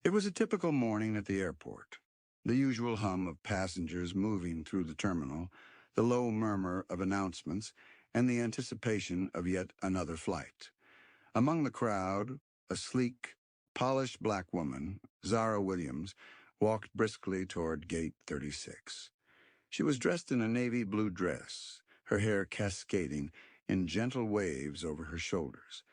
It was a typical morning at the airport. The usual hum of passengers moving through the terminal, the low murmur of announcements, and the anticipation of yet another flight. Among the crowd, a sleek, polished black woman, Zara Williams, walked briskly toward Gate 36. She was dressed in a navy blue dress, her hair cascading in gentle waves over her shoulders,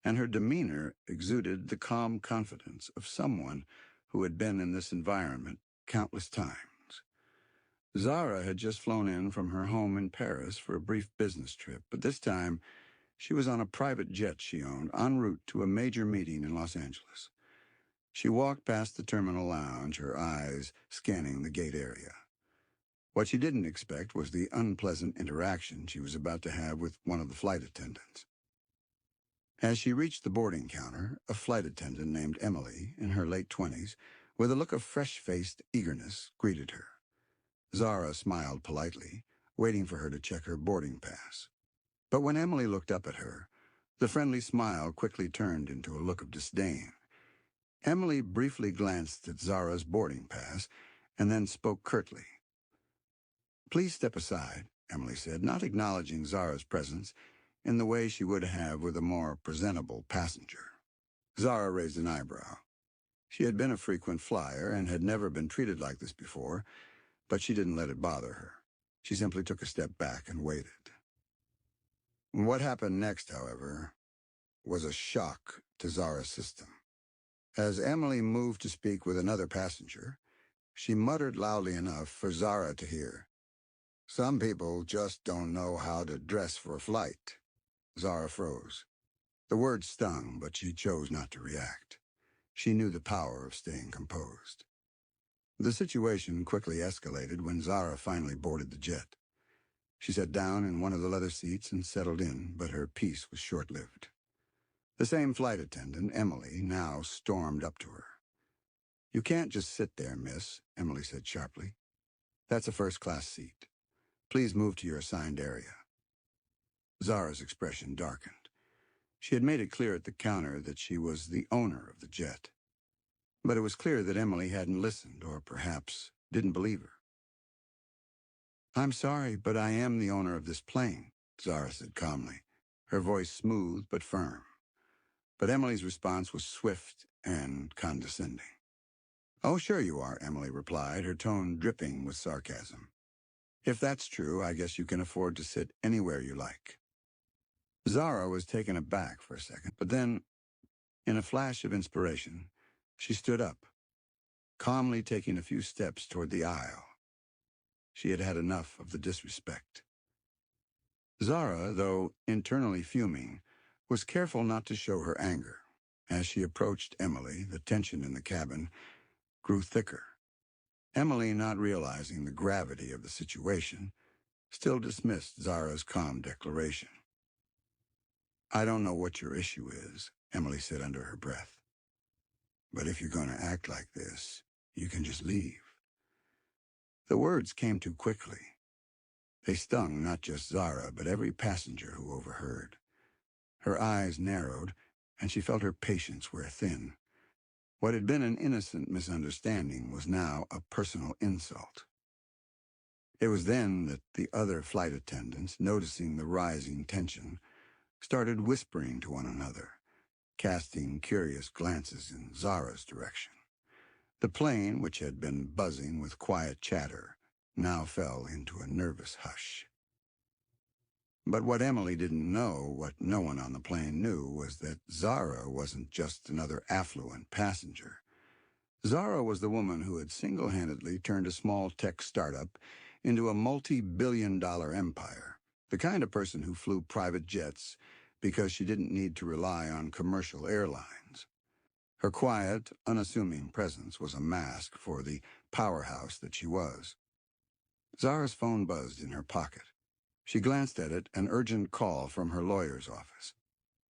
and her demeanor exuded the calm confidence of someone who had been in this environment countless times. Zara had just flown in from her home in Paris for a brief business trip, but this time she was on a private jet she owned, en route to a major meeting in Los Angeles. She walked past the terminal lounge, her eyes scanning the gate area. What she didn't expect was the unpleasant interaction she was about to have with one of the flight attendants. As she reached the boarding counter, a flight attendant named Emily, in her late 20s, with a look of fresh-faced eagerness, greeted her. Zara smiled politely, waiting for her to check her boarding pass. But when Emily looked up at her, the friendly smile quickly turned into a look of disdain. Emily briefly glanced at Zara's boarding pass and then spoke curtly. "Please step aside," Emily said, not acknowledging Zara's presence in the way she would have with a more presentable passenger. Zara raised an eyebrow. She had been a frequent flyer and had never been treated like this before, but she didn't let it bother her. She simply took a step back and waited. What happened next, however, was a shock to Zara's system. As Emily moved to speak with another passenger, she muttered loudly enough for Zara to hear. "Some people just don't know how to dress for a flight." Zara froze. The words stung, but she chose not to react. She knew the power of staying composed. The situation quickly escalated when Zara finally boarded the jet. She sat down in one of the leather seats and settled in, but her peace was short-lived. The same flight attendant, Emily, now stormed up to her. "You can't just sit there, miss," Emily said sharply. "That's a first-class seat. Please move to your assigned area." Zara's expression darkened. She had made it clear at the counter that she was the owner of the jet. But it was clear that Emily hadn't listened, or perhaps didn't believe her. "I'm sorry, but I am the owner of this plane," Zara said calmly, her voice smooth but firm. But Emily's response was swift and condescending. "Oh, sure you are," Emily replied, her tone dripping with sarcasm. "If that's true, I guess you can afford to sit anywhere you like." Zara was taken aback for a second, but then, in a flash of inspiration, she stood up, calmly taking a few steps toward the aisle. She had had enough of the disrespect. Zara, though internally fuming, was careful not to show her anger. As she approached Emily, the tension in the cabin grew thicker. Emily, not realizing the gravity of the situation, still dismissed Zara's calm declaration. "I don't know what your issue is," Emily said under her breath. "But if you're going to act like this, you can just leave." The words came too quickly. They stung not just Zara, but every passenger who overheard. Her eyes narrowed, and she felt her patience wear thin. What had been an innocent misunderstanding was now a personal insult. It was then that the other flight attendants, noticing the rising tension, started whispering to one another, casting curious glances in Zara's direction. The plane, which had been buzzing with quiet chatter, now fell into a nervous hush. But what Emily didn't know, what no one on the plane knew, was that Zara wasn't just another affluent passenger. Zara was the woman who had single-handedly turned a small tech startup into a multi-billion-dollar empire, the kind of person who flew private jets because she didn't need to rely on commercial airlines. Her quiet, unassuming presence was a mask for the powerhouse that she was. Zara's phone buzzed in her pocket. She glanced at it, an urgent call from her lawyer's office.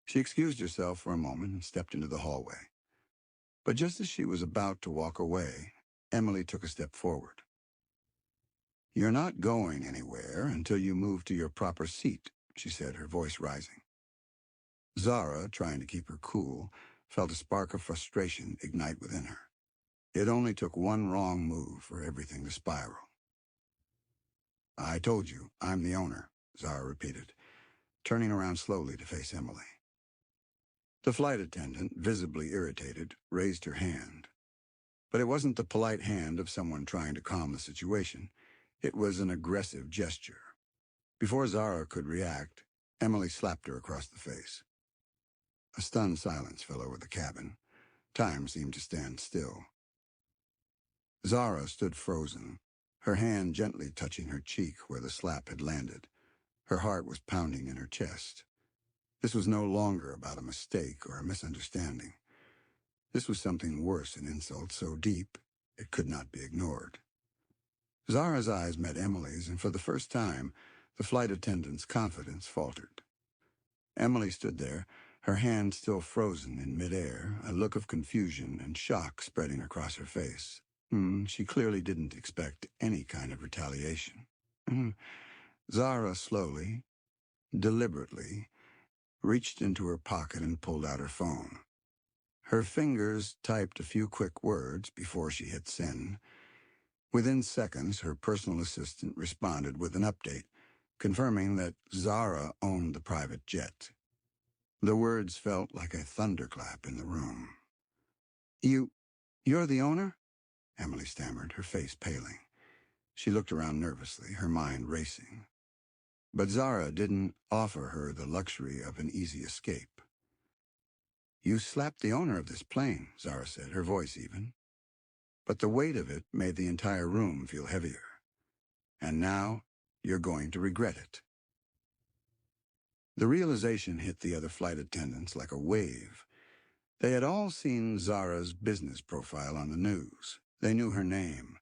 She excused herself for a moment and stepped into the hallway. But just as she was about to walk away, Emily took a step forward. "You're not going anywhere until you move to your proper seat," she said, her voice rising. Zara, trying to keep her cool, felt a spark of frustration ignite within her. It only took one wrong move for everything to spiral. "I told you, I'm the owner," Zara repeated, turning around slowly to face Emily. The flight attendant, visibly irritated, raised her hand. But it wasn't the polite hand of someone trying to calm the situation. It was an aggressive gesture. Before Zara could react, Emily slapped her across the face. A stunned silence fell over the cabin. Time seemed to stand still. Zara stood frozen, her hand gently touching her cheek where the slap had landed. Her heart was pounding in her chest. This was no longer about a mistake or a misunderstanding. This was something worse, an insult so deep it could not be ignored. Zara's eyes met Emily's, and for the first time, the flight attendant's confidence faltered. Emily stood there, her hand still frozen in midair, a look of confusion and shock spreading across her face. She clearly didn't expect any kind of retaliation. Zara slowly, deliberately, reached into her pocket and pulled out her phone. Her fingers typed a few quick words before she hit send. Within seconds, her personal assistant responded with an update, confirming that Zara owned the private jet. The words felt like a thunderclap in the room. You're the owner?" Emily stammered, her face paling. She looked around nervously, her mind racing. But Zara didn't offer her the luxury of an easy escape. "You slapped the owner of this plane," Zara said, her voice even. But the weight of it made the entire room feel heavier. "And now, you're going to regret it." The realization hit the other flight attendants like a wave. They had all seen Zara's business profile on the news. They knew her name,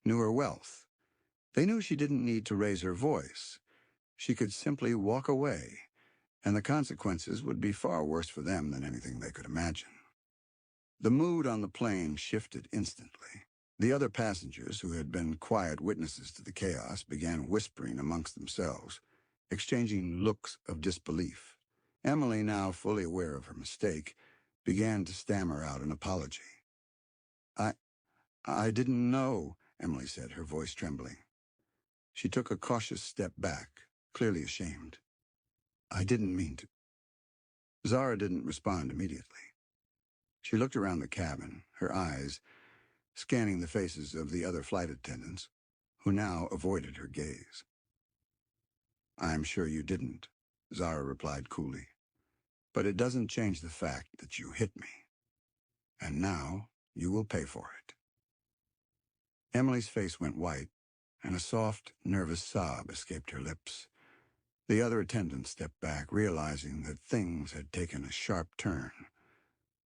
knew her wealth. They knew she didn't need to raise her voice. She could simply walk away, and the consequences would be far worse for them than anything they could imagine. The mood on the plane shifted instantly. The other passengers, who had been quiet witnesses to the chaos, began whispering amongst themselves, exchanging looks of disbelief. Emily, now fully aware of her mistake, began to stammer out an apology. I didn't know," Emily said, her voice trembling. She took a cautious step back, clearly ashamed. "I didn't mean to." Zara didn't respond immediately. She looked around the cabin, her eyes scanning the faces of the other flight attendants, who now avoided her gaze. "I'm sure you didn't," Zara replied coolly. "But it doesn't change the fact that you hit me. And now you will pay for it." Emily's face went white, and a soft, nervous sob escaped her lips. The other attendant stepped back, realizing that things had taken a sharp turn.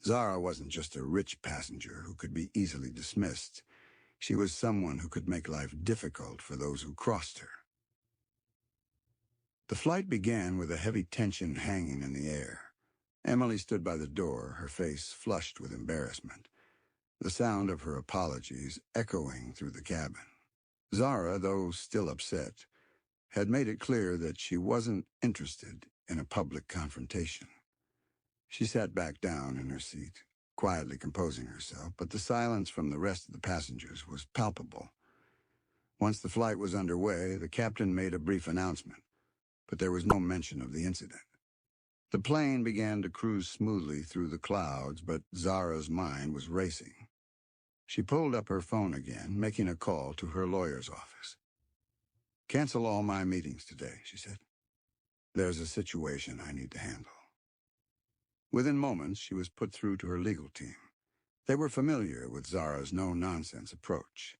Zara wasn't just a rich passenger who could be easily dismissed. She was someone who could make life difficult for those who crossed her. The flight began with a heavy tension hanging in the air. Emily stood by the door, her face flushed with embarrassment, the sound of her apologies echoing through the cabin. Zara, though still upset, had made it clear that she wasn't interested in a public confrontation. She sat back down in her seat, quietly composing herself, but the silence from the rest of the passengers was palpable. Once the flight was underway, the captain made a brief announcement, but there was no mention of the incident. The plane began to cruise smoothly through the clouds, but Zara's mind was racing. She pulled up her phone again, making a call to her lawyer's office. "Cancel all my meetings today," she said. "There's a situation I need to handle." Within moments, she was put through to her legal team. They were familiar with Zara's no-nonsense approach.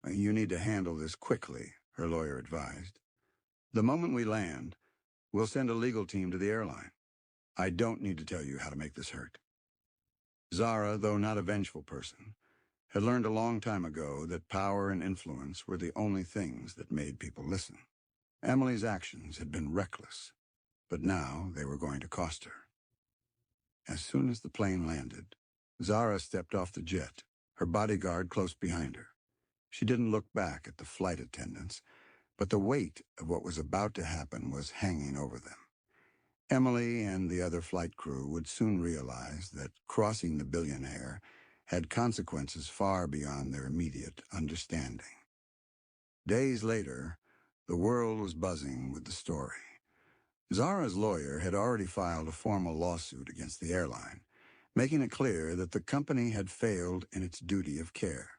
"You need to handle this quickly," her lawyer advised. "The moment we land, we'll send a legal team to the airline. I don't need to tell you how to make this hurt." Zara, though not a vengeful person, had learned a long time ago that power and influence were the only things that made people listen. Emily's actions had been reckless, but now they were going to cost her. As soon as the plane landed, Zara stepped off the jet, her bodyguard close behind her. She didn't look back at the flight attendants, but the weight of what was about to happen was hanging over them. Emily and the other flight crew would soon realize that crossing the Billionaire had consequences far beyond their immediate understanding. Days later, the world was buzzing with the story. Zara's lawyer had already filed a formal lawsuit against the airline, making it clear that the company had failed in its duty of care.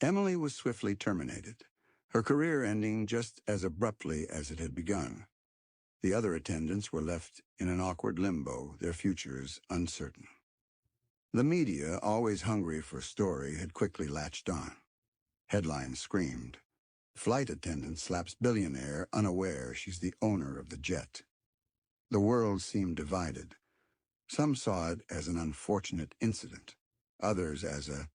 Emily was swiftly terminated, her career ending just as abruptly as it had begun. The other attendants were left in an awkward limbo, their futures uncertain. The media, always hungry for a story, had quickly latched on. Headlines screamed, "Flight attendant slaps billionaire unaware she's the owner of the jet." The world seemed divided. Some saw it as an unfortunate incident, others as a